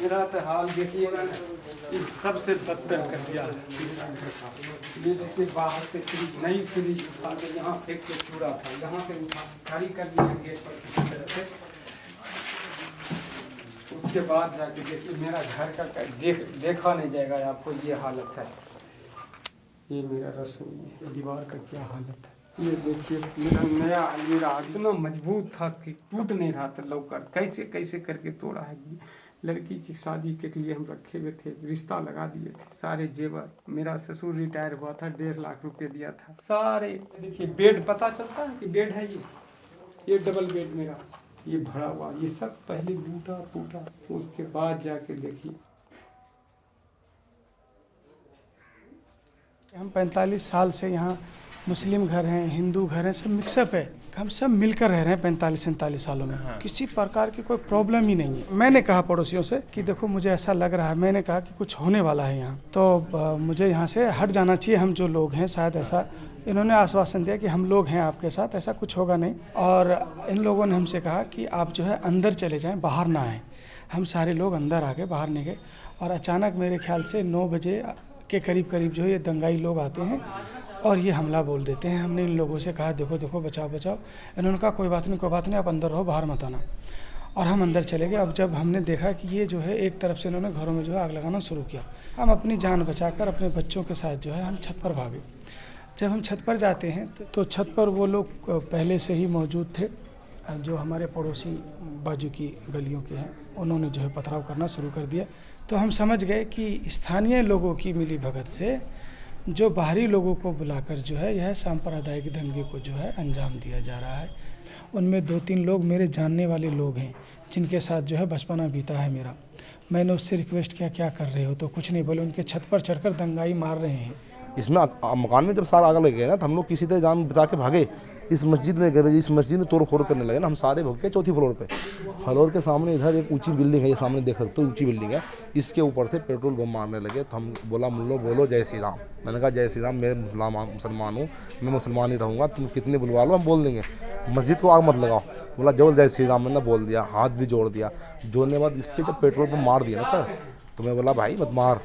मेरा तो हाल देखिएगा ना, ये सबसे बदतर कर दिया है। ये देखिए बाहर से फ्रिज, नई फ्रिज उठा के यहाँ फेंक के चूड़ा था, यहाँ से उठा खाली कर दिया गेट पर किसी तरह से। उसके बाद जाके देखिए मेरा घर का देखा नहीं जाएगा आपको, ये हालत है। ये मेरा रसोई है, दीवार का क्या हालत है। ये देखिए मेरा नया अलमीरा इतना मजबूत था कि टूट नहीं रहा था लौकर, कैसे कैसे करके तोड़ा है। लड़की की शादी के लिए हम रखे हुए थे, रिश्ता लगा दिए थे, सारे जेवर। मेरा ससुर रिटायर हुआ था, 1.5 लाख रुपए दिया था सारे। देखिए बेड, पता चलता है कि बेड है ये डबल बेड मेरा, ये भरा हुआ, ये सब पहले टूटा टूटा। उसके बाद जाके देखिए हम 45 साल से यहाँ मुस्लिम घर हैं, हिंदू घर हैं, सब मिक्सअप है। हम सब मिलकर रह रहे हैं 45-47 सालों में। किसी प्रकार की कोई प्रॉब्लम ही नहीं है। मैंने कहा पड़ोसियों से कि देखो मुझे ऐसा लग रहा है, मैंने कहा कि कुछ होने वाला है यहाँ, तो मुझे यहाँ से हट जाना चाहिए। हम जो लोग हैं शायद ऐसा, इन्होंने आश्वासन दिया कि हम लोग हैं आपके साथ, ऐसा कुछ होगा नहीं। और इन लोगों ने हमसे कहा कि आप जो है अंदर चले जाएँ, बाहर ना आएँ। हम सारे लोग अंदर आ गए, बाहर नहीं गए। और अचानक मेरे ख्याल से 9 बजे के करीब जो है ये दंगाई लोग आते हैं और ये हमला बोल देते हैं। हमने इन लोगों से कहा देखो देखो बचाओ बचाओ। इन्होंने कहा कोई बात नहीं, आप अंदर रहो, बाहर मत आना। और हम अंदर चले गए। अब जब हमने देखा कि ये जो है एक तरफ से इन्होंने घरों में जो है आग लगाना शुरू किया, हम अपनी जान बचाकर अपने बच्चों के साथ जो है हम छत पर भागे। जब हम छत पर जाते हैं तो छत पर वो लोग पहले से ही मौजूद थे, जो हमारे पड़ोसी बाजू की गलियों के हैं। उन्होंने जो है पथराव करना शुरू कर दिया। तो हम समझ गए कि स्थानीय लोगों की मिली भगत से जो बाहरी लोगों को बुलाकर जो है यह सांप्रदायिक दंगे को जो है अंजाम दिया जा रहा है। उनमें 2-3 लोग मेरे जानने वाले लोग हैं जिनके साथ जो है बचपना बीता है मेरा। मैंने उससे रिक्वेस्ट किया क्या कर रहे हो, तो कुछ नहीं बोले। उनके छत पर चढ़कर दंगाई मार रहे हैं। इसमें मकान में जब सारा आग लग गया ना, तो हम लोग किसी तरह जान बचा के भागे। इस मस्जिद में गए, इस मस्जिद में तोड़ फोड़ करने लगे ना, हम सारे भाग के 4थी फ्लोर पे। फ्लोर के सामने इधर एक ऊंची बिल्डिंग है, ये सामने देख सकते हो ऊंची बिल्डिंग है, इसके ऊपर से पेट्रोल बम मारने लगे। तो हम बोला मुल्लो बोलो जय श्री राम। मैंने कहा जय श्री राम, मैं मुसलमान हूँ, मैं मुसलमान ही रहूँगा, तुम कितने बुलवा लो हम बोल देंगे, मस्जिद को आग मत लगाओ। बोला जय जय श्री राम, मैंने बोल दिया, हाथ भी जोड़ दिया। जोड़ने के बाद इस पर जब पेट्रोल बम मार दिया ना सर, तो मैं बोला भाई मत मार।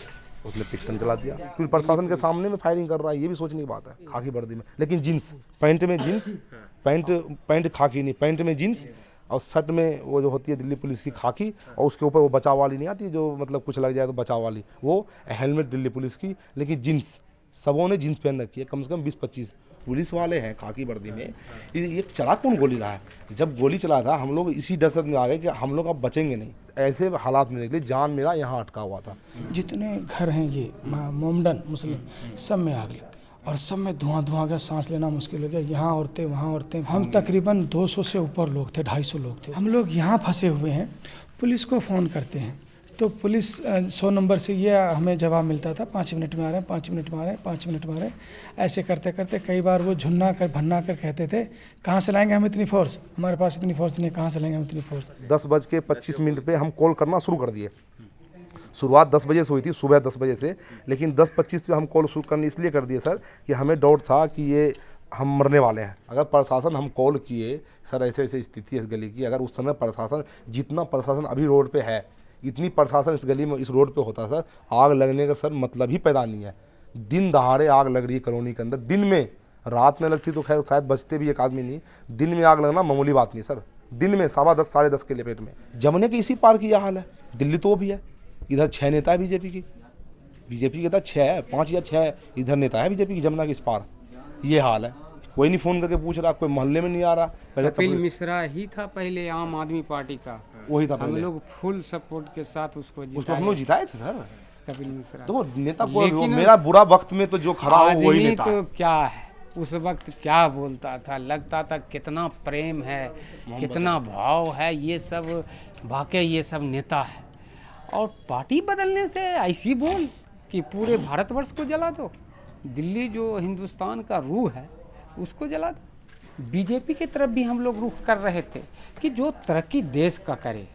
उसने पिस्टन चला दिया। फिर प्रशासन के सामने में फायरिंग कर रहा है, ये भी सोचने की बात है। खाकी वर्दी में, लेकिन जींस पैंट में जींस, पैंट खाकी नहीं, पैंट में जींस और शर्ट में वो जो होती है दिल्ली पुलिस की खाकी, और उसके ऊपर वो बचाव वाली नहीं आती जो मतलब कुछ लग जाए तो बचाव वाली, वो हेलमेट दिल्ली पुलिस की, लेकिन जींस सबों ने जींस पहन रखी है। कम से कम 20-25 पुलिस वाले हैं खाकी वर्दी में। ये चला कौन गोली रहा है? जब गोली चला था हम लोग इसी डर में आ गए कि हम लोग अब बचेंगे नहीं। ऐसे हालात में निकले, जान मेरा यहाँ अटका हुआ था। जितने घर हैं ये मोमडन मुस्लिम, सब में आग लग गई और सब में धुआं गया, सांस लेना मुश्किल हो गया। यहाँ औरतें वहाँ औरतें। हम तकरीबन 200 से ऊपर लोग थे, 250 लोग थे। हम लोग यहाँ फंसे हुए हैं, पुलिस को फ़ोन करते हैं तो पुलिस 100 नंबर से ये हमें जवाब मिलता था 5 मिनट में आ रहे हैं, 5 मिनट में आ रहे हैं, 5 मिनट में आ रहे हैं। ऐसे करते करते कई बार वो भन्ना कर कहते थे कहाँ से लाएंगे हम इतनी फोर्स, हमारे पास इतनी फोर्स नहीं, कहाँ से लाएंगे हम इतनी फोर्स। 10:25 पे हम कॉल करना शुरू कर दिए। शुरुआत 10 बजे से हुई थी, सुबह 10 बजे से, लेकिन 10:25 पे हम कॉल शुरू करनी इसलिए कर दिए सर कि हमें डाउट था कि ये हम मरने वाले हैं। अगर प्रशासन हम कॉल किए सर ऐसे ऐसे स्थिति है इस गली की, अगर उस समय प्रशासन, जितना प्रशासन अभी रोड पे है, इतनी प्रशासन इस गली में इस रोड पे होता सर, आग लगने का सर मतलब ही पैदा नहीं है। दिन दहाड़े आग लग रही है कॉलोनी के अंदर, दिन में, रात में लगती तो खैर शायद बचते भी एक आदमी नहीं, दिन में आग लगना मामूली बात नहीं सर। दिन में 10:15 10:30 के लपेट में जमने के इसी पार की यह हाल है। दिल्ली तो वो भी है, इधर 6 नेता है बीजेपी के था 6, 5 या 6 इधर नेता है बीजेपी की, जमुना के इस पार ये हाल है। कोई नहीं फ़ोन करके पूछ रहा, कोई मोहल्ले में नहीं आ रहा। कपिल मिश्रा ही था पहले आम आदमी पार्टी का, वही था हम लोग फुल सपोर्ट के साथ उसको हम लोग जिताए थे सर। कपिल मिश्रा तो नेता को मेरा बुरा वक्त में तो जो खड़ा हो वही नेता तो क्या है, उस वक्त क्या बोलता था, लगता था कितना प्रेम है, कितना भाव है, ये सब वाकई ये सब नेता है। और पार्टी बदलने से ऐसी बोल कि पूरे भारतवर्ष को जला दो, दिल्ली जो हिंदुस्तान का रूह है उसको जला दो। बीजेपी की तरफ भी हम लोग रुख कर रहे थे कि जो तरक्की देश का करे,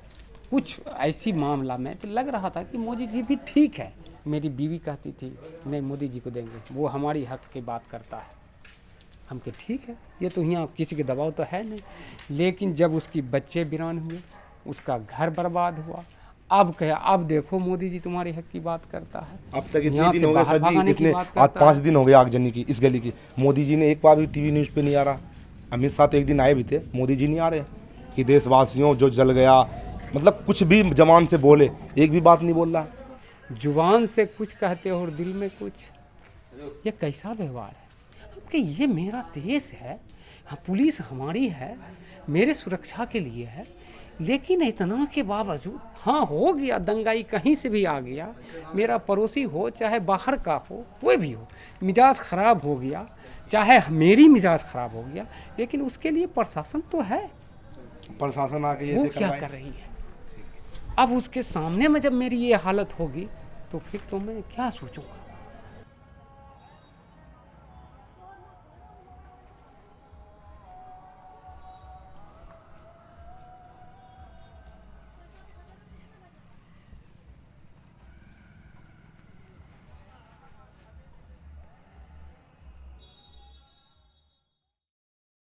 कुछ ऐसी मामला में तो लग रहा था कि मोदी जी भी ठीक है। मेरी बीवी कहती थी नहीं मोदी जी को देंगे, वो हमारी हक की बात करता है। हम के ठीक है, ये तो यहाँ किसी के दबाव तो है नहीं। लेकिन जब उसकी बच्चे वीरान हुए, उसका घर बर्बाद हुआ, अब क्या, अब देखो मोदी जी तुम्हारे हक की बात करता है। अब तक इतने यहाँ दिन से हो गए बाहर सर जी, भगाने की इतने बात आज करता 5 है। दिन हो गए आगजनी की इस गली की। मोदी जी ने एक बार भी टीवी न्यूज़ पे नहीं आ रहा। अमित शाह तो एक दिन आए भी थे, मोदी जी नहीं आ रहे कि देशवासियों जो जल गया, मतलब कुछ भी जबान से बोले, एक भी बात नहीं बोल रहा। जुबान से कुछ कहते हो और दिल में कुछ, ये कैसा व्यवहार है? कि ये मेरा देश है, हाँ पुलिस हमारी है, मेरे सुरक्षा के लिए है, लेकिन इतना के बावजूद हाँ हो गया दंगाई, कहीं से भी आ गया, मेरा पड़ोसी हो चाहे बाहर का हो, कोई भी हो, मिजाज ख़राब हो गया, चाहे मेरी मिजाज ख़राब हो गया, लेकिन उसके लिए प्रशासन तो है, प्रशासन आके ये वो से क्या करवाए। कर रही है? अब उसके सामने में जब मेरी ये हालत होगी तो फिर तो मैं क्या सोचूंगा?